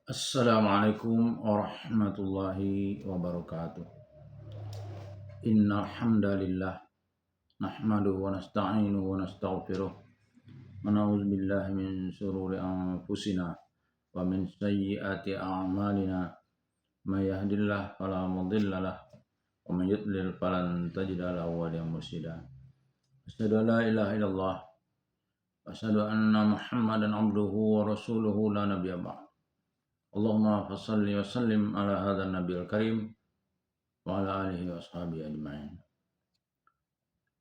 Assalamualaikum warahmatullahi wabarakatuh. Innal hamdalillah nahmaduhu wa nasta'inuhu wa nastaghfiruh wa na'udzu billahi min shururi anfusina wa min sayyiati a'malina. May yahdihillahu fala mudilla lahu wa may yudlil falan tajida lahu waliyyan mursyida. Asyhadu an la ilaha illallah wa asyhadu anna Muhammadan abduhu wa rasuluhu la nabiyya ba'd. Allahumma fassalli wa sallim ala hadzal nabiyil karim wa ala alihi wa ashabihi ajma'in.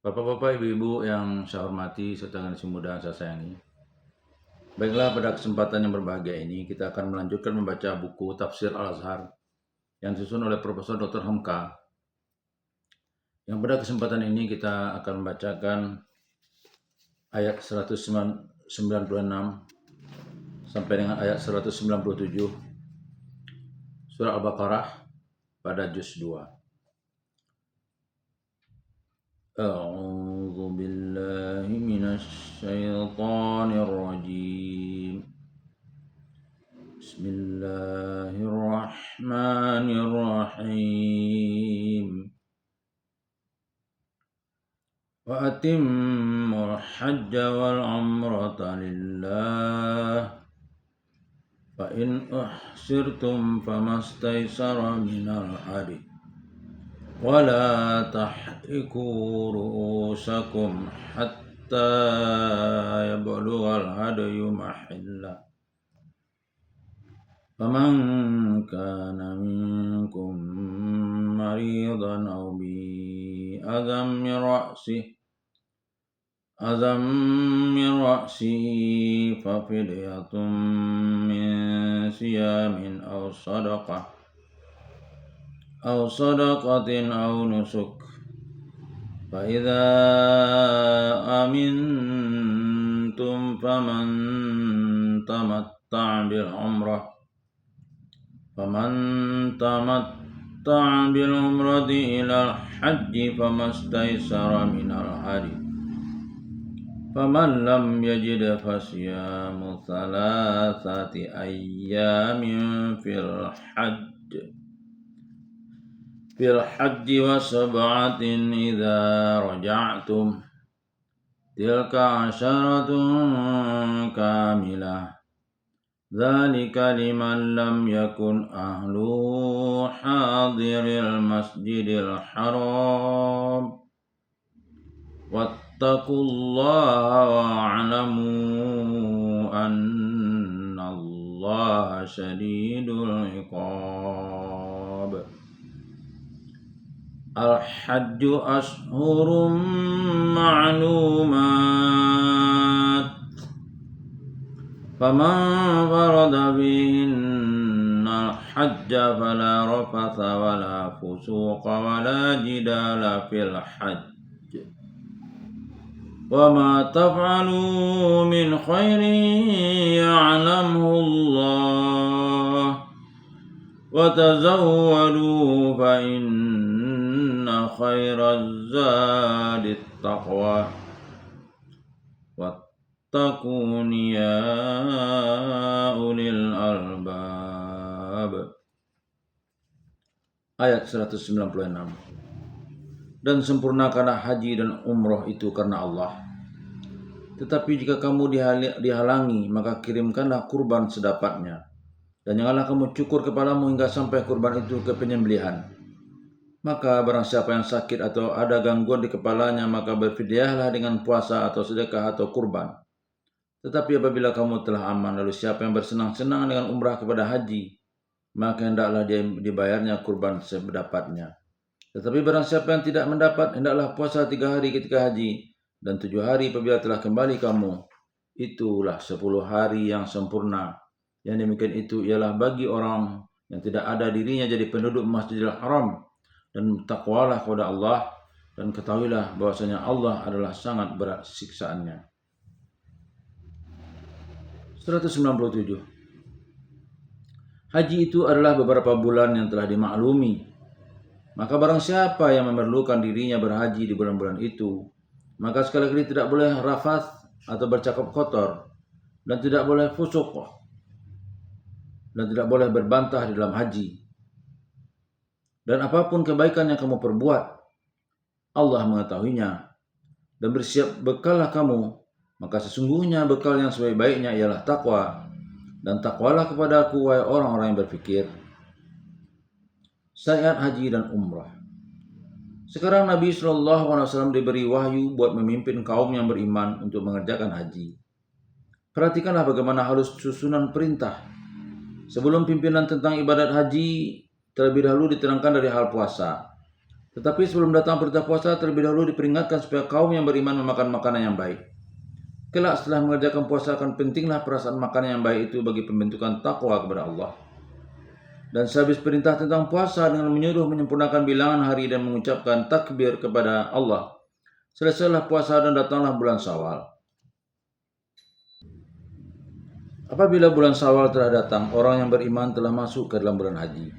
Bapak-bapak, ibu-ibu yang saya hormati serta generasi muda yang saya sayangi. Baiklah, pada kesempatan yang berbahagia ini kita akan melanjutkan membaca buku Tafsir Al-Azhar yang disusun oleh Profesor Dr. Hamka. Yang pada kesempatan ini kita akan membacakan ayat 196 sampai dengan ayat 197 surah Al-Baqarah pada juz 2. A'udzu billahi minasy syaithanir rajim. Bismillahirrahmanirrahim. Wa atimmul hajja wal umrata lillah. Fa in uhsirtum famastaysara minal hadi. ولا تحركوا رؤوسكم حتى يبلغ الهدي محله فمن كان منكم مريضا أو به أذى من رأسه ففدية من صيام أو صدقة أو نسك فإذا أمنتم فمن تمتع بالعمرة إلى الحج فما استيسر من الهدي فمن لم يجد فصيام 3 أيام في الحج وسبعة إذا رجعتم تلك 10 كاملة ذلك لمن لم يكن أهله حاضر المسجد الحرام واتقوا الله واعلموا أن الله شديد العقاب. الحج أشهر معلومات فمن فرض فيهن الحج فلا رفث ولا فسوق ولا جدال في الحج وما تفعلوا من خير يعلمه الله وتزودوا فإن خير الزاد التقوى واتقون يا أولي الألباب. Ayat 196. Dan sempurnakanlah haji dan umroh itu karena Allah. Tetapi jika kamu dihalangi, maka kirimkanlah kurban sedapatnya. Dan janganlah kamu cukur kepalamu hingga sampai kurban itu ke penyembelihan. Maka barang siapa yang sakit atau ada gangguan di kepalanya, maka berfidyahlah dengan puasa atau sedekah atau kurban. Tetapi apabila kamu telah aman, lalu siapa yang bersenang-senang dengan umrah kepada haji, maka hendaklah dia dibayarnya kurban sedapatnya. Tetapi barang siapa yang tidak mendapat, hendaklah puasa 3 hari ketika haji, dan 7 hari apabila telah kembali kamu. Itulah 10 hari yang sempurna. Yang demikian itu ialah bagi orang yang tidak ada dirinya jadi penduduk Masjidil Haram. Dan takwalah kepada Allah, dan ketahuilah bahwasanya Allah adalah sangat berat siksaannya. 197. Haji itu adalah beberapa bulan yang telah dimaklumi. Maka barang siapa yang memerlukan dirinya berhaji di bulan-bulan itu, maka sekali-kali tidak boleh rafath atau bercakap kotor, dan tidak boleh fusuk, dan tidak boleh berbantah di dalam haji. Dan apapun kebaikan yang kamu perbuat, Allah mengetahuinya. Dan bersiap bekallah kamu, maka sesungguhnya bekal yang sebaik-baiknya ialah takwa. Dan takwalah kepada Aku, wahai orang-orang yang berfikir. Syariat haji dan umrah. Sekarang Nabi SAW diberi wahyu buat memimpin kaum yang beriman untuk mengerjakan haji. Perhatikanlah bagaimana halus susunan perintah. Sebelum pimpinan tentang ibadat haji, terlebih dahulu diterangkan dari hal puasa. Tetapi sebelum datang perintah puasa, terlebih dahulu diperingatkan supaya kaum yang beriman memakan makanan yang baik. Kelak setelah mengerjakan puasa akan pentinglah perasaan makanan yang baik itu bagi pembentukan takwa kepada Allah. Dan sehabis perintah tentang puasa dengan menyuruh menyempurnakan bilangan hari dan mengucapkan takbir kepada Allah, selesailah puasa dan datanglah bulan Syawal. Apabila bulan Syawal telah datang, orang yang beriman telah masuk ke dalam bulan haji.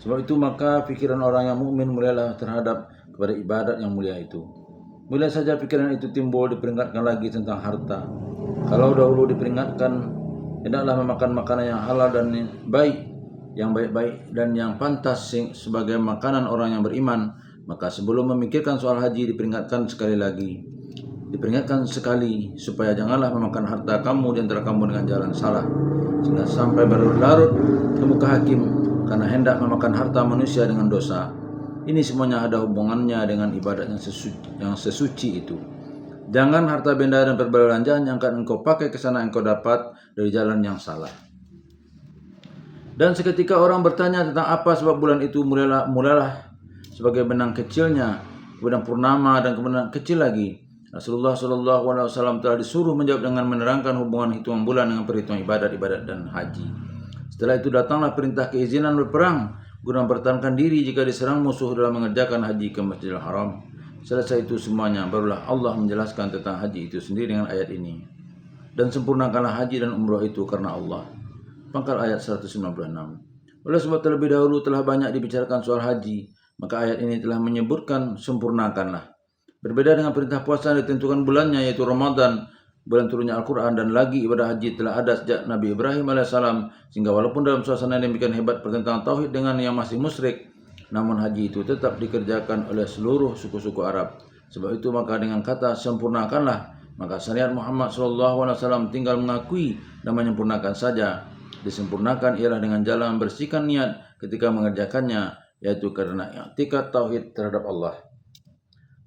Sebab itu maka pikiran orang yang mukmin mulailah terhadap kepada ibadat yang mulia itu. Mulai saja pikiran itu timbul, diperingatkan lagi tentang harta. Kalau dahulu diperingatkan hendaklah memakan makanan yang halal dan baik, yang baik-baik dan yang pantas sebagai makanan orang yang beriman, maka sebelum memikirkan soal haji diperingatkan sekali lagi. Diperingatkan sekali supaya janganlah memakan harta kamu di antara kamu dengan jalan salah, sehingga sampai berlarut ke muka hakim karena hendak memakan harta manusia dengan dosa. Ini semuanya ada hubungannya dengan ibadat yang sesuci itu. Jangan harta benda dan perbelanjaan yang akan engkau pakai ke sana engkau dapat dari jalan yang salah. Dan seketika orang bertanya tentang apa sebab bulan itu, mulalah sebagai benang kecilnya, kemudian purnama dan kemudian kecil lagi. Rasulullah SAW telah disuruh menjawab dengan menerangkan hubungan hitungan bulan dengan perhitungan ibadat dan haji. Setelah itu datanglah perintah keizinan berperang guna mempertahankan diri jika diserang musuh dalam mengerjakan haji ke Masjidil Haram. Selesai itu semuanya, barulah Allah menjelaskan tentang haji itu sendiri dengan ayat ini. Dan sempurnakanlah haji dan umrah itu karena Allah. Pangkal ayat 196. Oleh sebab terlebih dahulu telah banyak dibicarakan soal haji, maka ayat ini telah menyebutkan sempurnakanlah. Berbeda dengan perintah puasa yang ditentukan bulannya, yaitu Ramadan, bulan turunnya Al-Quran, dan lagi ibadah haji telah ada sejak Nabi Ibrahim AS, sehingga walaupun dalam suasana yang demikian hebat pertentangan tauhid dengan yang masih musyrik, namun haji itu tetap dikerjakan oleh seluruh suku-suku Arab. Sebab itu maka dengan kata sempurnakanlah, maka syariat Muhammad SAW tinggal mengakui dan menyempurnakan saja. Disempurnakan ialah dengan jalan membersihkan niat ketika mengerjakannya, yaitu karena i'tikad tauhid terhadap Allah.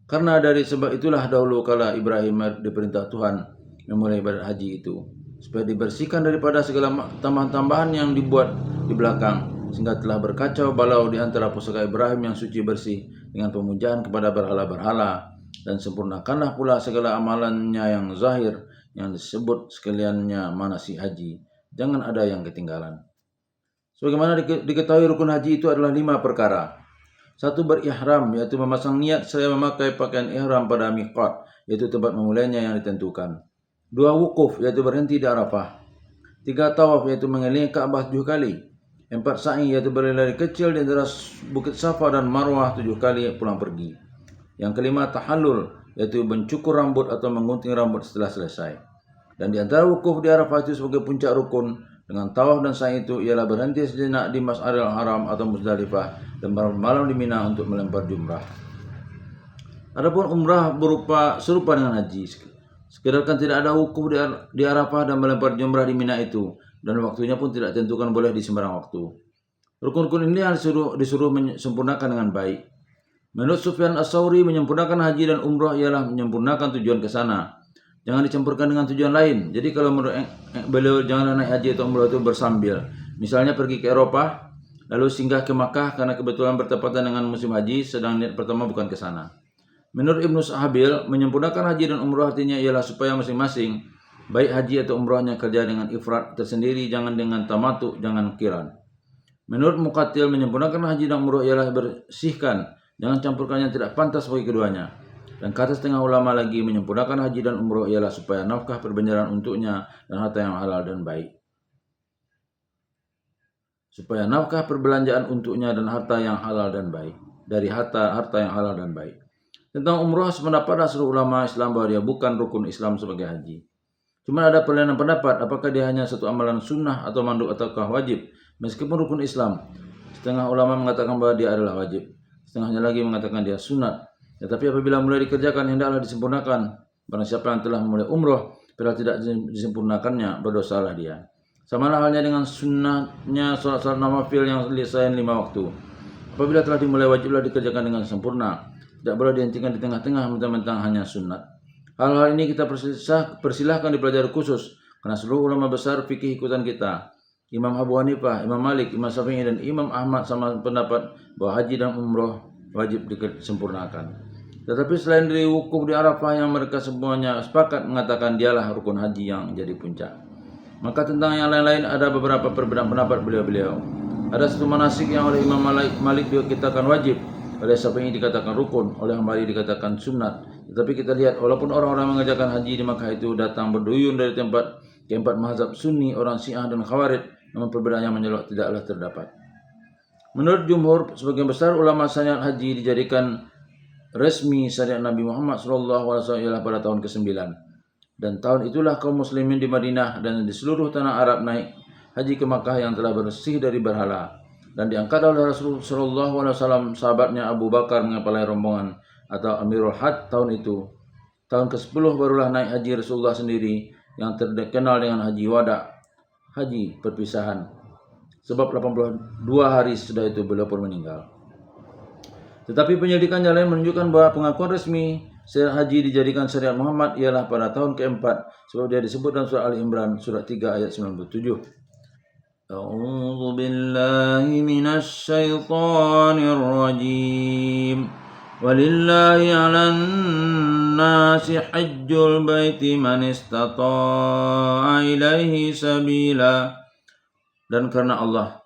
Karena dari sebab itulah dahulu kala Ibrahim diperintah Tuhan memulai ibadat haji itu, supaya dibersihkan daripada segala tambahan-tambahan yang dibuat di belakang, sehingga telah berkacau balau di antara pusaka Ibrahim yang suci bersih dengan pemujaan kepada berhala-berhala. Dan sempurnakanlah pula segala amalannya yang zahir yang disebut sekaliannya manasik haji. Jangan ada yang ketinggalan. Sebagaimana diketahui rukun haji itu adalah 5 perkara. 1. Berihram, yaitu memasang niat seraya memakai pakaian ihram pada miqat, yaitu tempat memulainya yang ditentukan. 2. Wukuf, yaitu berhenti di Arafah. 3. Tawaf, yaitu mengelilingi Ka'bah 7 kali. 4. Sa'i, yaitu berlari kecil di antara Bukit Safa dan Marwah 7 kali pulang pergi. Yang kelima, tahallul, yaitu mencukur rambut atau menggunting rambut setelah selesai. Dan di antara wukuf di Arafah itu sebagai puncak rukun dengan tawaf dan sa'i itu ialah berhenti sejenak di Mas'aril Haram atau Muzdalifah dan malam di Mina untuk melempar jumrah. Adapun umrah berupa serupa dengan haji. Sekedarkan tidak ada wukuf di Arafah dan melempar jumrah di Mina itu, dan waktunya pun tidak ditentukan, boleh di sembarang waktu. Rukun-rukun ini yang disuruh menyempurnakan dengan baik. Menurut Sufyan As-Tsauri, menyempurnakan haji dan umrah ialah menyempurnakan tujuan ke sana. Jangan dicampurkan dengan tujuan lain. Jadi kalau menurut beliau janganlah naik haji atau umrah itu bersambil. Misalnya pergi ke Eropa, lalu singgah ke Makkah karena kebetulan bertepatan dengan musim haji, sedang niat pertama bukan ke sana. Menurut Ibnu Sahabil, menyempurnakan haji dan umrah artinya ialah supaya masing-masing, baik haji atau umrahnya kerja dengan ifrat tersendiri, jangan dengan tamatu, jangan kiran. Menurut Muqatil, menyempurnakan haji dan umrah ialah bersihkan, jangan campurkan yang tidak pantas bagi keduanya. Dan kata setengah ulama lagi, menyempurnakan haji dan umrah ialah supaya nafkah perbendaharaan untuknya dan harta yang halal dan baik. Supaya nafkah perbelanjaan untuknya dan harta yang halal dan baik. Dari harta yang halal dan baik. Tentang umrah, sependapat seluruh ulama Islam bahwa dia bukan rukun Islam sebagai haji. Cuma ada perbedaan pendapat apakah dia hanya satu amalan sunnah atau mandub ataukah wajib. Meskipun rukun Islam, setengah ulama mengatakan bahwa dia adalah wajib, setengahnya lagi mengatakan dia sunat. Tetapi apabila mulai dikerjakan, hendaklah disempurnakan. Barang siapa yang telah memulai umroh, bila tidak disempurnakannya, berdosalah dia. Samalah halnya dengan sunnahnya salat nawafil yang selain 5 waktu. Apabila telah dimulai, wajiblah dikerjakan dengan sempurna. Tidak boleh dihentikan di tengah-tengah mentang-mentang hanya sunat. Hal-hal ini kita persilahkan dipelajari khusus, karena seluruh ulama besar fikih ikutan kita. Imam Abu Hanifah, Imam Malik, Imam Syafi'i, dan Imam Ahmad sama pendapat bahwa haji dan umroh wajib disempurnakan. Tetapi selain dari wukuf di Arafah yang mereka semuanya sepakat mengatakan dialah rukun haji yang jadi puncak. Maka tentang yang lain-lain ada beberapa perbedaan pendapat beliau-beliau. Ada satu manasik yang oleh Imam Malik dikatakan wajib, oleh Syafi'i dikatakan rukun, oleh Hambali dikatakan sunat. Tetapi kita lihat, walaupun orang-orang mengerjakan haji di Makkah itu datang berduyun dari tempat keempat mazhab Sunni, orang Syiah dan Khawarij, namun perbedaan yang mencolok tidaklah terdapat. Menurut jumhur, sebagian besar ulama syariat haji dijadikan resmi syariat Nabi Muhammad SAW ialah pada tahun ke-9. Dan tahun itulah kaum muslimin di Madinah dan di seluruh tanah Arab naik haji ke Makkah yang telah bersih dari berhala. Dan diangkat oleh Rasulullah SAW, sahabatnya Abu Bakar mengepalai rombongan atau Amirul Hajj tahun itu. Tahun ke-10 barulah naik haji Rasulullah sendiri yang terkenal dengan haji wada, haji perpisahan. Sebab 82 hari sesudah itu beliau pun meninggal. Tetapi penyelidikan yang lain menunjukkan bahwa pengakuan resmi syariat haji dijadikan syariat Muhammad ialah pada tahun keempat, sebab dia disebut dalam surah Ali Imran surat 3 ayat 97. A'udzu billahi minasy syaithanir rajim. Walillahi 'alan nasi hajjul baiti man istata'a ilaihi sabila. Dan karena Allah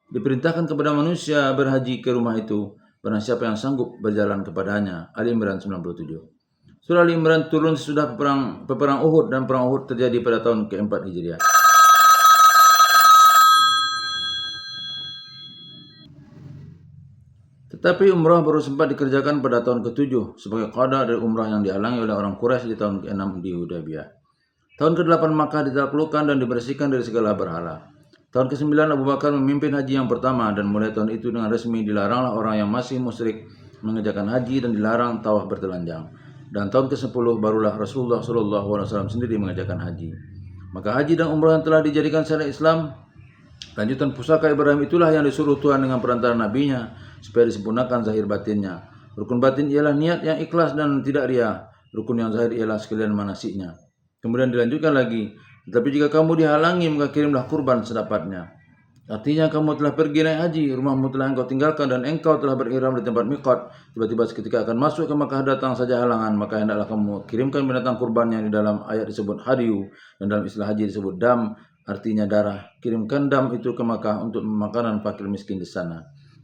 diperintahkan kepada manusia berhaji ke rumah itu, barang siapa yang sanggup berjalan kepadanya. Ali Imran 97. Surah Ali Imran turun sesudah peperang Uhud, dan perang Uhud terjadi pada tahun keempat Hijriah. Tetapi umrah baru sempat dikerjakan pada tahun ke-7 sebagai qada dari umrah yang dihalangi oleh orang Quraisy di tahun ke-6 di Hudaybiyah. Tahun ke-8 Makkah ditaklukkan dan dibersihkan dari segala berhala. Tahun ke-9 Abu Bakar memimpin haji yang pertama, dan mulai tahun itu dengan resmi dilaranglah orang yang masih musyrik mengerjakan haji dan dilarang tawaf bertelanjang. Dan tahun ke-10 barulah Rasulullah SAW sendiri mengerjakan haji. Maka haji dan umrah yang telah dijadikan syariat Islam, lanjutan pusaka Ibrahim, itulah yang disuruh Tuhan dengan perantara nabinya supaya disempurnakan zahir batinnya. Rukun batin ialah niat yang ikhlas dan tidak riya. Rukun yang zahir ialah sekalian manasiknya. Kemudian dilanjutkan lagi, tetapi jika kamu dihalangi, maka kirimlah kurban sedapatnya. Artinya kamu telah pergi naik haji, rumahmu telah engkau tinggalkan, dan engkau telah berihram di tempat miqat. Tiba-tiba seketika akan masuk ke Makkah datang saja halangan, maka hendaklah kamu kirimkan binatang kurban yang di dalam ayat disebut hadiyu, dan dalam istilah haji disebut dam, artinya darah. Kirimkan dam itu ke Makkah untuk makanan fakir miskin di sana.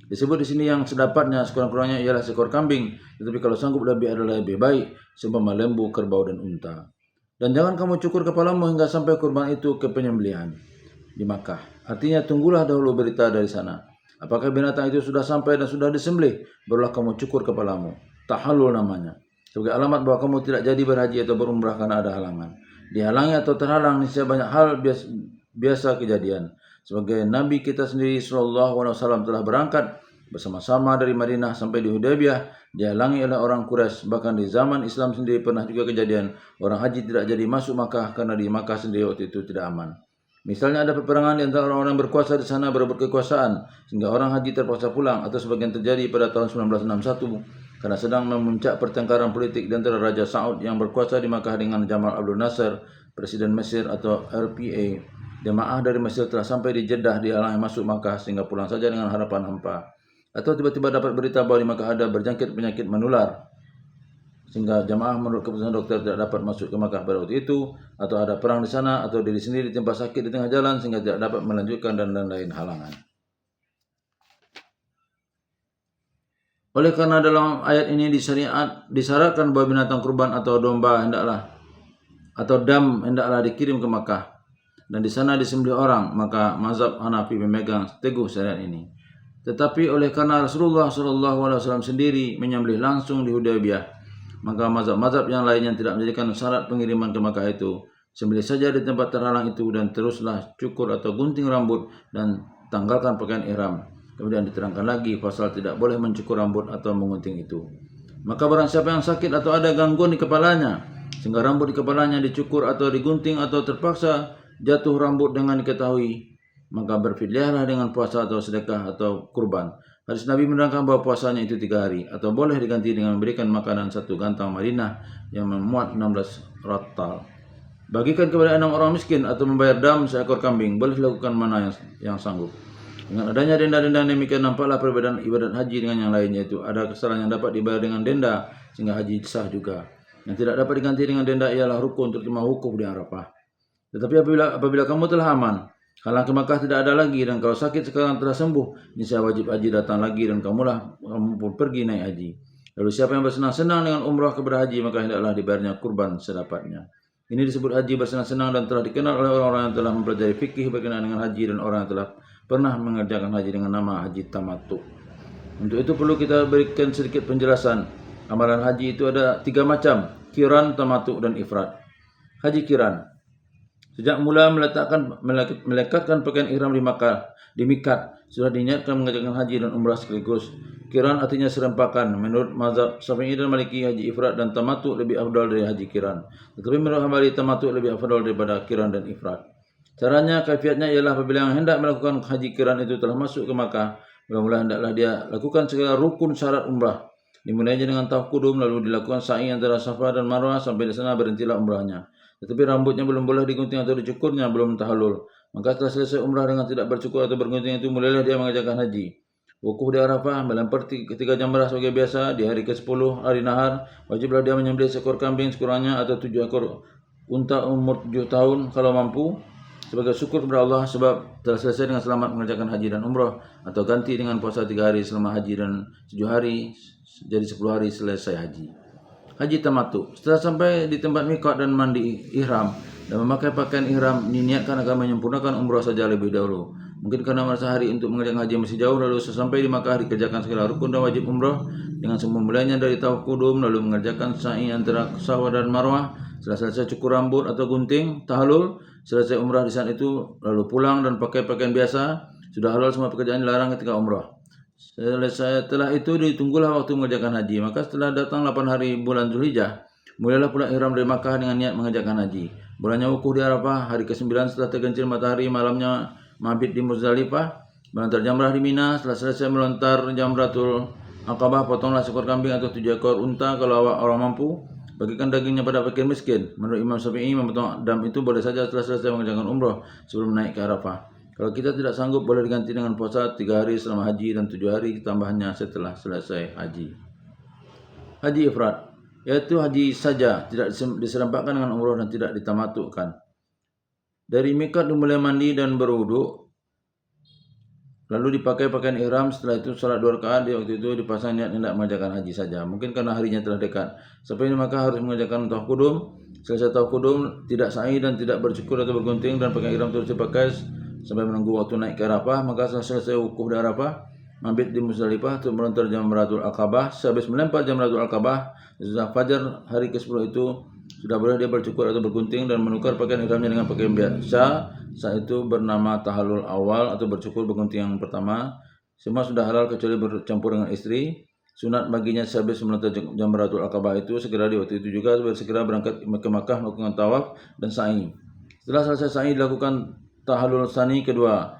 Disebut di sini yang sedapatnya, sekurang-kurangnya ialah seekor kambing, tetapi kalau sanggup lebih adalah lebih baik, seumpama lembu, kerbau, dan unta. Dan jangan kamu cukur kepalamu hingga sampai kurban itu ke penyembelihan di Makkah. Artinya tunggulah dahulu berita dari sana. Apakah binatang itu sudah sampai dan sudah disembelih, barulah kamu cukur kepalamu. Tahallul namanya. Sebagai alamat bahwa kamu tidak jadi berhaji atau berumrah karena ada halangan. Dihalangi atau terhalang, niscaya banyak hal biasa kejadian. Sebagai Nabi kita sendiri SAW telah berangkat bersama-sama dari Madinah sampai di Hudaybiyah, dihalangi oleh orang Quraisy. Bahkan di zaman Islam sendiri pernah juga kejadian orang haji tidak jadi masuk Makkah karena di Makkah sendiri waktu itu tidak aman. Misalnya ada peperangan di antara orang-orang berkuasa di sana berebut kekuasaan sehingga orang haji terpaksa pulang, atau sebagian terjadi pada tahun 1961 karena sedang memuncak pertengkaran politik di antara Raja Saud yang berkuasa di Makkah dengan Jamal Abdul Nasser, Presiden Mesir atau RPA. Jemaah dari Mesir telah sampai di Jeddah, dihalangi masuk Makkah sehingga pulang saja dengan harapan hampa. Atau tiba-tiba dapat berita bahwa di Makkah ada berjangkit penyakit menular sehingga jemaah menurut keputusan dokter tidak dapat masuk ke Makkah pada waktu itu, atau ada perang di sana, atau diri sendiri ditimpa sakit di tengah jalan sehingga tidak dapat melanjutkan, dan lain-lain halangan. Oleh karena dalam ayat ini disyaratkan bahwa binatang kurban atau domba atau dam hendaklah dikirim ke Makkah dan di sana disembelih orang, maka mazhab Hanafi memegang teguh syariat ini. Tetapi oleh karena Rasulullah SAW sendiri menyembelih langsung di Hudaybiyah, maka mazhab-mazhab yang lain yang tidak menjadikan syarat pengiriman ke Makkah itu sembelih saja di tempat terhalang itu, dan teruslah cukur atau gunting rambut dan tanggalkan pakaian ihram. Kemudian diterangkan lagi pasal tidak boleh mencukur rambut atau mengunting itu. Maka barang siapa yang sakit atau ada gangguan di kepalanya, sehingga rambut di kepalanya dicukur atau digunting atau terpaksa jatuh rambut dengan diketahui, maka berfidyahlah dengan puasa atau sedekah atau kurban. Hadis Nabi menerangkan bahwa puasanya itu 3 hari atau boleh diganti dengan memberikan makanan 1 gantang Madinah yang memuat 16 rattal. Bagikan kepada 6 orang miskin atau membayar dam seekor kambing. Boleh dilakukan mana yang sanggup. Dengan adanya denda-denda demikian, nampaklah perbedaan ibadat haji dengan yang lain, yaitu ada kesalahan yang dapat dibayar dengan denda sehingga haji sah juga. Yang tidak dapat diganti dengan denda ialah rukun terima wukuf di Arafah. Tetapi apabila kamu telah aman, halang ke Makkah tidak ada lagi, dan kalau sakit sekarang telah sembuh, niscaya wajib haji datang lagi dan kamu pun pergi naik haji. Lalu siapa yang bersenang-senang dengan umrah kepada haji, maka hendaklah dibayarnya kurban sedapatnya. Ini disebut haji bersenang-senang dan telah dikenal oleh orang-orang yang telah mempelajari fikih berkenaan dengan haji dan orang yang telah pernah mengerjakan haji dengan nama haji tamattu. Untuk itu perlu kita berikan sedikit penjelasan. Amalan haji itu ada 3 macam: qiran, tamattu, dan ifrad. Haji qiran. Sejak mula melekatkan pakaian ihram di Makkah, di mikat, sudah diniatkan mengerjakan haji dan umrah sekaligus. Qiran artinya serempakan. Menurut mazhab Syafi'i dan Maliki, haji ifrad dan tamattu lebih afdal dari haji qiran. Tetapi menurut Hambali, tamattu lebih afdal daripada qiran dan ifrad. Caranya, kaifiatnya ialah apabila yang hendak melakukan haji qiran itu telah masuk ke Makkah, mula-mula hendaklah dia lakukan segala rukun syarat umrah. Dimulainya dengan tawaf kudum, lalu dilakukan sa'i antara Safa dan Marwah, sampai di sana berhentilah umrahnya. Tetapi rambutnya belum boleh digunting atau dicukurnya belum tahallul. Maka setelah selesai umrah dengan tidak bercukur atau bergunting itu, mulailah dia mengerjakan haji. Wukuf di Arafah, melempar 3 jamrah sebagai biasa. Di hari ke-10 hari nahar, wajiblah dia menyembelih seekor kambing sekurangnya atau 7 ekor unta umur 7 tahun kalau mampu, sebagai syukur kepada Allah sebab telah selesai dengan selamat mengerjakan haji dan umrah, atau ganti dengan puasa 3 hari selama haji dan 7 hari jadi 10 hari selesai haji. Haji tamattu. Setelah sampai di tempat miqat dan mandi ihram dan memakai pakaian ihram, diniatkan akan menyempurnakan umrah saja lebih dahulu. Mungkin karena masa hari untuk mengerjakan haji masih jauh, lalu sesampai di Makkah dikerjakan segala rukun dan wajib umrah dengan semua mulainya dari tawaf kudum, lalu mengerjakan sa'i antara Safa dan Marwah. Setelah selesai cukur rambut atau gunting, tahallul, selesai umrah di saat itu, lalu pulang dan pakai pakaian biasa. Sudah halal semua pekerjaan dilarang ketika umrah. Setelah itu ditunggulah waktu mengerjakan haji. Maka setelah datang 8 hari bulan Zulhijjah, mulailah pula ihram dari Makkah dengan niat mengerjakan haji. Bulannya wukuf di Arafah, hari ke-9 setelah tergelincir matahari, malamnya mabit di Muzdalifah, melontar jamrah di Mina. Setelah selesai melontar jamratul Aqabah, potonglah seekor kambing atau 7 ekor unta kalau orang mampu. Bagikan dagingnya pada fakir miskin. Menurut Imam Syafi'i, memotong dam itu boleh saja setelah selesai mengerjakan umrah sebelum naik ke Arafah. Kalau kita tidak sanggup, boleh diganti dengan puasa 3 hari selama haji dan 7 hari tambahannya setelah selesai haji. Haji ifrad, yaitu haji saja, tidak diserempakkan dengan umrah dan tidak ditamattukan. Dari miqat dimulai mandi dan berwudu, lalu dipakai pakaian ihram. Setelah itu salat 2 rakaat. Di waktu itu dipasang niat hendak mengerjakan haji saja. Mungkin karena harinya telah dekat. Sampai ini maka harus mengerjakan tawaf kudum. Selesai tawaf kudum, tidak sa'i dan tidak bercukur atau bergunting, dan pakaian ihram terus dipakai sampai menunggu waktu naik ke Arafah. Maka setelah selesai wukuf di Arafah, mabit di Muzdalifah untuk melontar jamratul Aqabah. Sehabis melempar jamratul Aqabah, setelah fajar hari ke-10 itu sudah boleh dia bercukur atau bergunting dan menukar pakaian ihramnya dengan pakaian biasa. Saat itu bernama tahallul awal atau bercukur bergunting yang pertama. Semua sudah halal kecuali bercampur dengan istri. Sunat baginya sehabis melontar jamratul Aqabah itu segera di waktu itu juga segera berangkat ke Makkah melakukan tawaf dan sa'i. Setelah selesai sa'i dilakukan tahallul tsani kedua.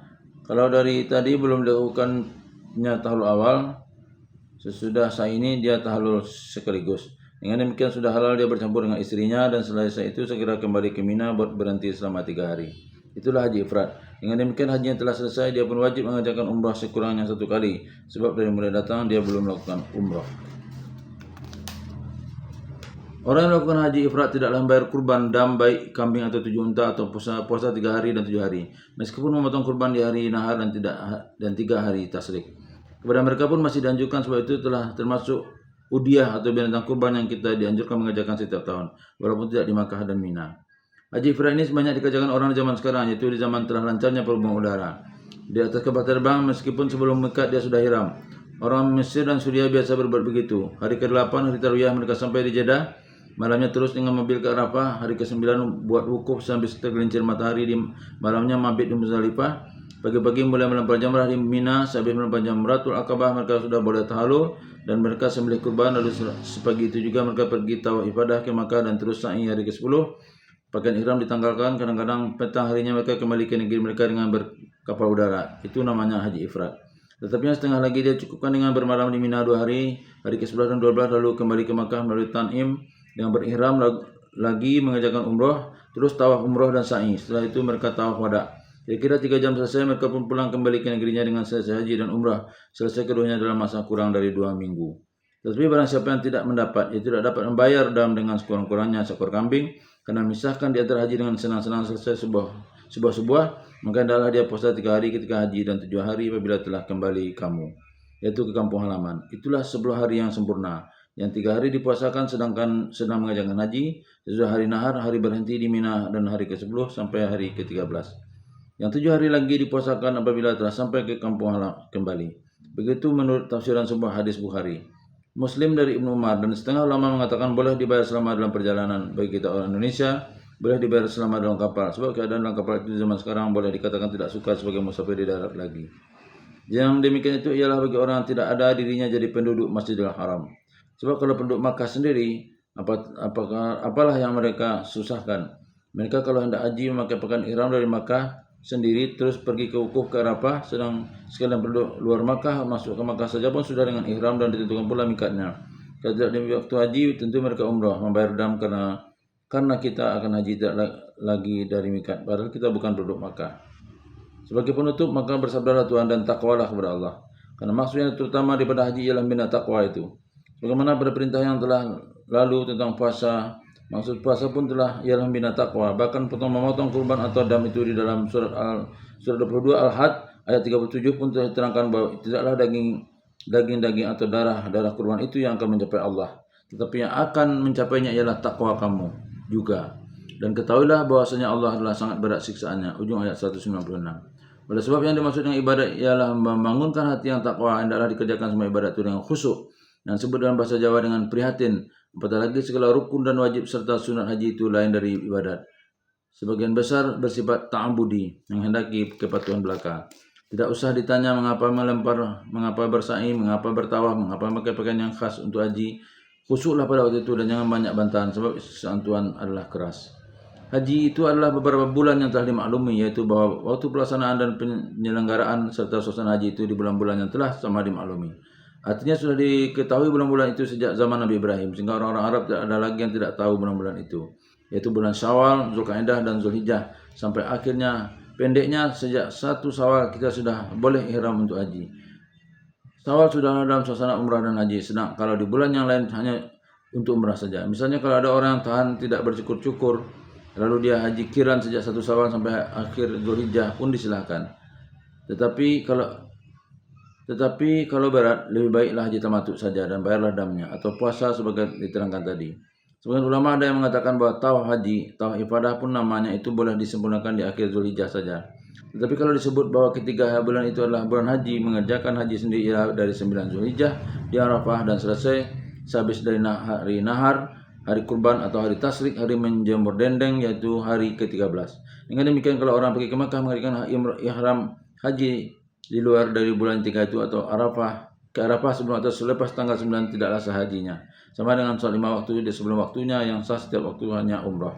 Kalau dari tadi belum dilakukannya tahallul awal, sesudah sa'i ini dia tahallul sekaligus. Dengan demikian sudah halal dia bercampur dengan istrinya, dan selesai itu segera kembali ke Mina buat berhenti selama 3 hari. Itulah haji ifrad. Dengan demikian hajinya telah selesai, dia pun wajib mengerjakan umrah sekurangnya 1 kali, sebab dari mulai datang dia belum melakukan umrah. Orang yang melakukan haji ifrad tidaklah membayar kurban dam, baik kambing atau 7 unta, atau puasa 3 hari dan 7 hari, meskipun memotong kurban di hari nahar dan 3 hari tasyrik. Kepada mereka pun masih dianjurkan, sebab itu telah termasuk udiyah atau binatang kurban yang kita dianjurkan mengerjakan setiap tahun, walaupun tidak di Makkah dan Mina. Haji ifrad ini banyak dikerjakan orang di zaman sekarang, yaitu di zaman telah lancarnya perhubungan udara. Di atas kapal terbang, meskipun sebelum miqat dia sudah ihram. Orang Mesir dan Suriah biasa berbuat begitu. Hari ke-8 hari Tarwiyah mereka sampai di Jeddah. Malamnya terus dengan mobil ke Arafah. Hari ke-9 buat wukuf sampai tergelincir matahari. Di malamnya mabit di Muzdalifah. Pagi-pagi mulai melempar jamrah di Mina, sehabis melempar jamratul Aqabah mereka sudah boleh tahalul dan mereka sembelih kurban. Lalu sepagi itu juga mereka pergi tawaf ibadah ke Makkah dan terus sa'i hari ke-10. Pakaian ihram ditanggalkan, kadang-kadang petang harinya mereka kembali ke negeri mereka dengan berkapal udara. Itu namanya haji ifrad. Tetapi yang setengah lagi dia cukupkan dengan bermalam di Mina 2 hari, hari ke-11 dan 12, lalu kembali ke Makkah melalui Tan'im dengan berihram lagi mengerjakan umroh, terus tawaf umroh dan sa'i. Setelah itu mereka tawaf wada. Kira-kira 3 jam selesai, mereka pun pulang kembali ke negerinya dengan selesai haji dan umrah. Selesai keduanya dalam masa kurang dari 2 minggu. Tetapi barang siapa yang tidak mendapat, ia tidak dapat membayar dam dengan sekurang-kurangnya seekor kambing, karena misahkan di antara haji dengan senang-senang selesai sebuah, maka hendaklah dia puasa 3 hari ketika haji dan 7 hari apabila telah kembali kamu, yaitu ke kampung halaman. Itulah 10 hari yang sempurna. Yang 3 hari dipuasakan sedangkan sedang mengerjakan haji, sesudah hari nahar, hari berhenti di Mina, dan hari ke-10 sampai hari ke-13. Yang 7 hari lagi dipuasakan apabila telah sampai ke kampung halaman kembali. Begitu menurut tafsiran sebuah hadis Bukhari. Muslim dari Ibnu Umar dan setengah ulama mengatakan boleh dibayar selama dalam perjalanan. Bagi kita orang Indonesia, boleh dibayar selama dalam kapal. Sebab keadaan dalam kapal itu zaman sekarang boleh dikatakan tidak suka sebagai musafir di darat lagi. Yang demikian itu ialah bagi orang yang tidak ada dirinya jadi penduduk Masjidil Haram. Sebab kalau penduduk Makkah sendiri, apalah yang mereka susahkan. Mereka kalau hendak haji memakai pakaian ihram dari Makkah sendiri terus pergi ke Wukuf ke Arafah, sedang sekalian penduduk luar Makkah masuk ke Makkah saja pun sudah dengan ihram dan ditentukan pula mikatnya. Kalau tidak di waktu haji tentu mereka umrah membayar dam karena kita akan haji tidak lagi dari mikat, padahal kita bukan penduduk Makkah. Sebagai penutup maka bersabdalah Tuhan dan takwalah kepada Allah, karena maksudnya terutama daripada haji ialah bina takwa itu. Bagaimana pada perintah yang telah lalu tentang puasa, maksud puasa pun telah ialah bina takwa. Bahkan memotong kurban atau dam itu di dalam surat 22 Al-Had ayat 37 pun telah diterangkan bahwa tidaklah daging atau darah kurban itu yang akan mencapai Allah, tetapi yang akan mencapainya ialah takwa kamu juga. Dan ketahuilah bahwasanya Allah adalah sangat berat siksaannya. Ujung ayat 196. Oleh sebab yang dimaksud dengan ibadat ialah membangunkan hati yang takwa, hendaklah dikerjakan semua ibadat itu dengan khusyuk dan sebut dalam bahasa Jawa dengan prihatin. Apatah lagi segala rukun dan wajib serta sunat haji itu lain dari ibadat. Sebagian besar bersifat ta'abudi, menghendaki kepatuhan belaka. Tidak usah ditanya mengapa melempar, mengapa bersa'i, mengapa bertawaf, mengapa memakai pakaian yang khas untuk haji. Khusyuklah pada waktu itu dan jangan banyak bantahan sebab siksaan Tuhan adalah keras. Haji itu adalah beberapa bulan yang telah dimaklumi, yaitu bahwa waktu pelaksanaan dan penyelenggaraan serta suasana haji itu di bulan-bulan yang telah sama dimaklumi. Artinya sudah diketahui bulan-bulan itu sejak zaman Nabi Ibrahim, sehingga orang-orang Arab tidak ada lagi yang tidak tahu bulan-bulan itu, yaitu bulan Syawal, Zulkaidah dan Zulhijjah. Sampai akhirnya pendeknya sejak 1 Syawal kita sudah boleh ihram untuk haji. Syawal sudah dalam suasana umrah dan haji, sedang kalau di bulan yang lain hanya untuk umrah saja. Misalnya kalau ada orang yang tahan tidak bercukur-cukur, lalu dia haji kiran sejak 1 Syawal sampai akhir Zulhijjah pun disilahkan. Tetapi kalau berat, lebih baiklah haji tamattu saja dan bayarlah damnya atau puasa sebagai diterangkan tadi. Sebagian ulama ada yang mengatakan bahwa tawaf haji, tawaf ifadah pun namanya itu boleh disempurnakan di akhir Zulhijjah saja. Tetapi kalau disebut bahwa ketiga bulan itu adalah bulan haji, mengerjakan haji sendiri ialah dari 9 Zulhijjah di Arafah dan selesai sehabis dari hari nahar, hari kurban atau hari tasrik, hari menjemur dendeng yaitu hari ke-13. Dengan demikian kalau orang pergi ke Makkah mengerjakan ihram haji di luar dari bulan 3 itu atau ke Arafah sebelum atau selepas tanggal 9 tidaklah sah hajinya. Sama dengan sholat 5 waktu di sebelum waktunya, yang sah setiap waktu hanya umrah.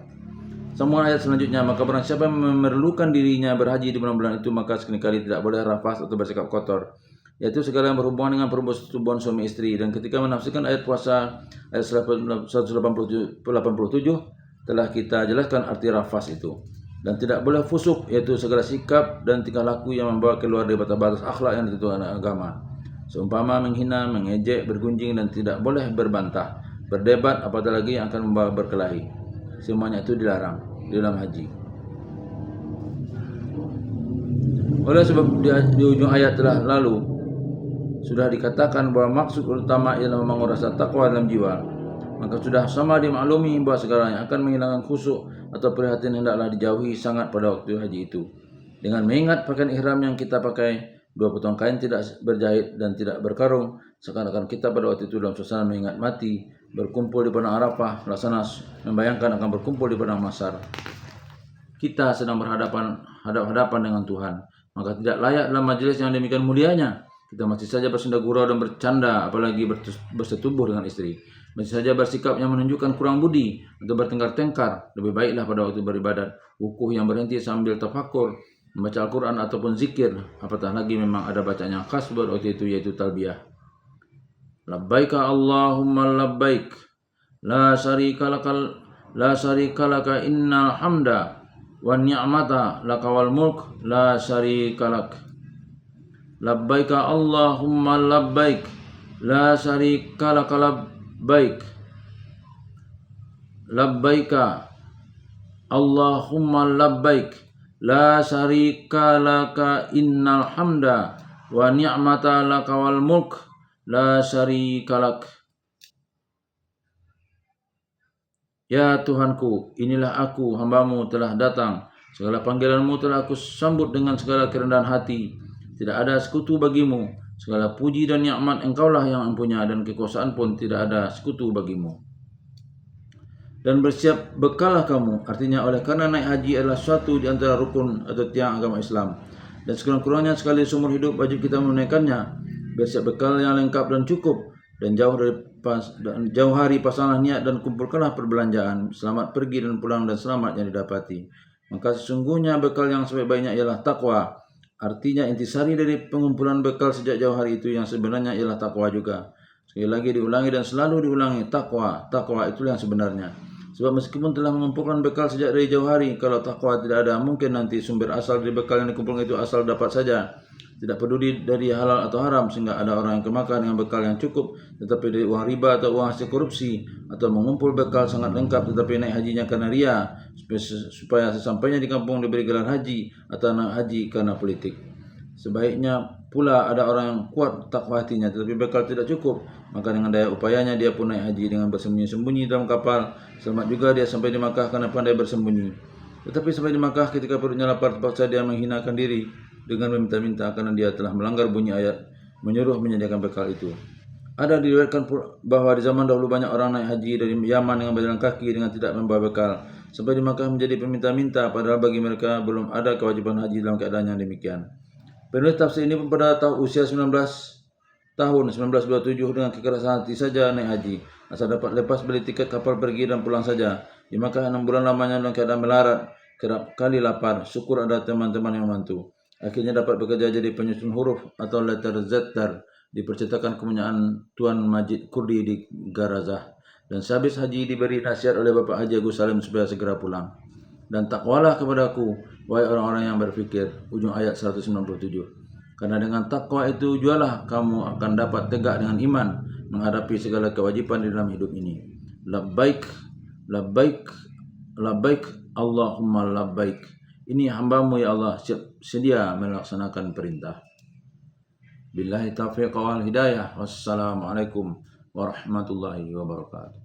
Sambungan ayat selanjutnya, maka barang siapa yang memerlukan dirinya berhaji di bulan-bulan itu maka sekali-kali tidak boleh rafas atau bersikap kotor, yaitu segala yang berhubungan dengan persetubuhan suami istri. Dan ketika menafsirkan ayat puasa ayat 187 telah kita jelaskan arti rafas itu. Dan tidak boleh fusuk, yaitu segala sikap dan tingkah laku yang membawa keluar dari batas-batas akhlak yang ditentukan agama. Seumpama menghina, mengejek, bergunjing dan tidak boleh berbantah, berdebat, apatah lagi yang akan membawa berkelahi. Semuanya itu dilarang di dalam haji. Oleh sebab di ujung ayat telah lalu sudah dikatakan bahwa maksud utama ialah membangun rasa takwa dalam jiwa, maka sudah sama dimaklumi bahwa segala yang akan menghilangkan khusyuk atau prihatin hendaklah dijauhi sangat pada waktu haji itu. Dengan mengingat pakaian ihram yang kita pakai, 2 potong kain tidak berjahit dan tidak berkarung, seakan-akan kita pada waktu itu dalam suasana mengingat mati, berkumpul di padang Arafah, laksana membayangkan akan berkumpul di padang Mahsyar. Kita sedang hadap-hadapan dengan Tuhan, maka tidak layak dalam majelis yang demikian mulianya kita masih saja bersenda gurau dan bercanda, apalagi bersetubuh dengan istri. Masih saja bersikap yang menunjukkan kurang budi atau bertengkar-tengkar. Lebih baiklah pada waktu beribadat, wukuh yang berhenti sambil tafakur, membaca Al-Quran ataupun zikir. Apatah lagi memang ada bacaan yang khas buat waktu itu, yaitu talbiyah. Labbaika Allahumma labbaik, la syarika laka innal hamda wa ni'mata lakawal mulk la syarika lak. Labbaika Allahumma labbaik, la syarika laka labbaik. Labbaika Allahumma labbaik, la syarika laka innal hamda wa ni'mata lakawal mulk la syarika lak. Ya Tuhanku, inilah aku, hambamu telah datang. Segala panggilanmu telah aku sambut dengan segala kerendahan hati. Tidak ada sekutu bagimu. Segala puji dan nikmat engkaulah yang mempunyai, dan kekuasaan pun tidak ada sekutu bagimu. Dan bersiap bekallah kamu, artinya oleh karena naik haji adalah suatu di antara rukun atau tiang agama Islam. Dan sekurang-kurangnya sekali seumur hidup wajib kita menunaikannya. Bersiap bekal yang lengkap dan cukup. Dan jauh hari pasanglah niat dan kumpulkanlah perbelanjaan. Selamat pergi dan pulang dan selamat yang didapati. Maka sesungguhnya bekal yang sebaik-baiknya ialah takwa. Artinya intisari dari pengumpulan bekal sejak jauh hari itu yang sebenarnya ialah takwa juga. Sekali lagi diulangi dan selalu diulangi, takwa. Takwa itulah yang sebenarnya. Sebab meskipun telah mengumpulkan bekal sejak dari jauh hari, kalau takwa tidak ada, mungkin nanti sumber asal dari bekal yang dikumpulkan itu asal dapat saja. Tidak peduli dari halal atau haram, sehingga ada orang yang kemakan dengan bekal yang cukup, tetapi dari uang riba atau uang hasil korupsi, atau mengumpul bekal sangat lengkap, tetapi naik hajinya karena ria, supaya sesampainya di kampung diberi gelar haji, atau naik haji karena politik. Sebaiknya pula ada orang yang kuat takwa hatinya, tetapi bekal tidak cukup, maka dengan daya upayanya dia pun naik haji dengan bersembunyi-sembunyi dalam kapal. Selamat juga dia sampai di Makkah karena pandai bersembunyi. Tetapi sampai di Makkah, ketika perutnya lapar, terpaksa dia menghinakan diri dengan meminta-minta karena dia telah melanggar bunyi ayat menyuruh menyediakan bekal itu. Ada diriwayatkan bahwa di zaman dahulu banyak orang naik haji dari Yaman dengan berjalan kaki dengan tidak membawa bekal, sampai di Makkah menjadi peminta-minta, padahal bagi mereka belum ada kewajiban haji dalam keadaan yang demikian. Penulis tafsir ini pun pada usia 19 tahun 1927 dengan kekerasan hati saja naik haji, asal dapat lepas beli tiket kapal pergi dan pulang saja. Di Makkah 6 bulan lamanya dalam keadaan melarat, kerap kali lapar. Syukur ada teman-teman yang membantu. Akhirnya dapat bekerja jadi penyusun huruf atau letter Zettar di percetakan kepunyaan Tuan Majid Kurdi di Garazah. Dan sehabis haji diberi nasihat oleh Bapak Haji Agus Salim supaya segera pulang. Dan takwalah kepadaku, wahai orang-orang yang berfikir. Ujung ayat 197. Karena dengan takwa itu jualah kamu akan dapat tegak dengan iman menghadapi segala kewajiban di dalam hidup ini. Labbaik, labbaik, labbaik, Allahumma labbaik. Ini hambamu ya Allah, sedia melaksanakan perintah. Billahi taufiq wal hidayah. Wassalamualaikum warahmatullahi wabarakatuh.